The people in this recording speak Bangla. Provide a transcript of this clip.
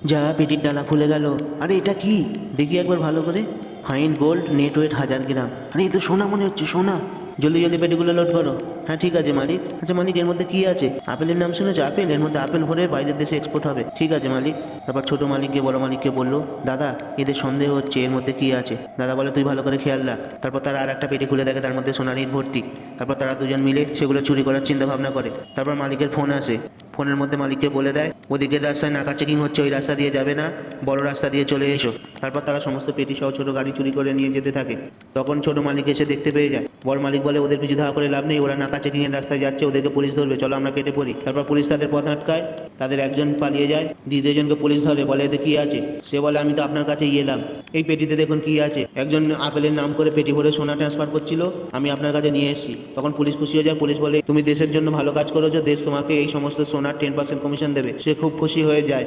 যা, পেটির ডালা খুলে গেল। আরে এটা কি? দেখি একবার ভালো করে। ফাইন গোল্ড, নেট ওয়েট 1000 গ্রাম। আরে এ তো সোনা মনে হচ্ছে, সোনা। জলদি জলদি পেটিগুলো লোড করো। হ্যাঁ ঠিক আছে মালিক। আচ্ছা মালিক, এর মধ্যে কি আছে? আপেলের নাম শুনেছো? আপেল, এর মধ্যে আপেল ভরে বাইরের দেশে এক্সপোর্ট হবে। ঠিক আছে মালিক। তারপর ছোট মালিককে বড় মালিককে বললো, দাদা এদের সন্দেহ হচ্ছে এর মধ্যে কি আছে। দাদা বলে, তুই ভালো করে খেয়াল রাখ। তারপর তারা আর একটা পেটি খুলে দেখে তার মধ্যে সোনার ইট ভর্তি। তারপর তারা দুজন মিলে সেগুলো চুরি করার চিন্তা ভাবনা করে। তারপর মালিকের ফোন আসে। ফোনের মধ্যে মালিককে বলে দেয়, ওদিকের রাস্তায় নাকা চেকিং হচ্ছে, ওই রাস্তা দিয়ে যাবে না, বড় রাস্তা দিয়ে চলে এসো। তারপর তারা সমস্ত পেটি সহ ছোট গাড়ি চুরি করে নিয়ে যেতে থাকে। তখন ছোট মালিক এসে দেখতে পেয়ে যায়। বড় মালিক বলে, ওদের পিছু ধাওয়া করে লাভ নেই, ওরা নাকা চেকিং এর রাস্তায় যাচ্ছে, ওদেরকে পুলিশ ধরবে, চলো আমরা কেটে পড়ি। তারপর পুলিশ তাদের পথ আটকায়। তাদের একজন পালিয়ে যায়, দ্বিতীয়জনকে পুলিশ ধরে, বলে এতে কি আছে? সে বলে, আমি তো আপনার কাছেই এলাম, এই পেটিতে দেখুন কি আছে। একজন আপেলের নাম করে পেটি ভরে সোনা ট্রান্সফার করছিল, আমি আপনার কাছে নিয়ে এসেছি। তখন পুলিশ খুশি হয়ে যায়। পুলিশ বলে, তুমি দেশের জন্য ভালো কাজ করেছো, দেশ তোমাকে এই সমস্ত সোনার 10% কমিশন দেবে। সে খুব খুশি হয়ে যায়।